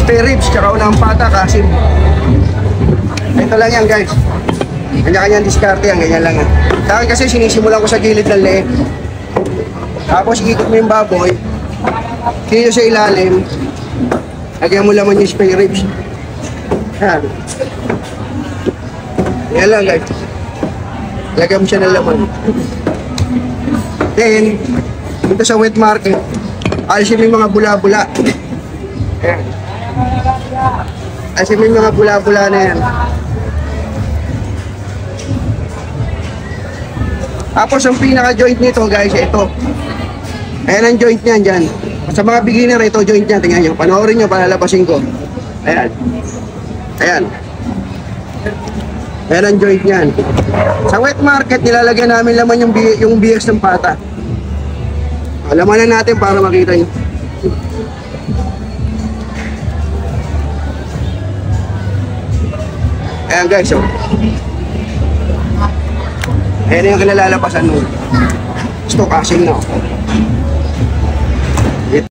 spare ribs, tsaka unang pata, kasim. Ito lang yan guys. Kanya-kanyang diskarte yan, ganyan lang yan. Sa akin kasi sinisimulan ko sa gilid ng leeg. Tapos ikot mo yung baboy. Kino sa ilalim. Lagyan mo laman yung spare ribs. Yan. Yan lang guys. Lagyan mo siya ng laman. Then, dito sa wet market, alisin mo yung mga bula-bula. Ayan. Alisin mo yung mga bula-bula na yan. Tapos ang pinaka-joint nito guys, ito. Ayan ang joint niyan dyan. Sa mga beginner, ito joint niya. Tingnan nyo. Panoorin nyo, palalabasin ko. Ayan. Ayan. Ayan ang joint niyan. Sa wet market, nilalagyan namin laman yung BX ng pata. Alaman na natin para makita nyo. Ayan guys, oh. Ayan yung kinalalapasan nun. Gusto kasing na, oh.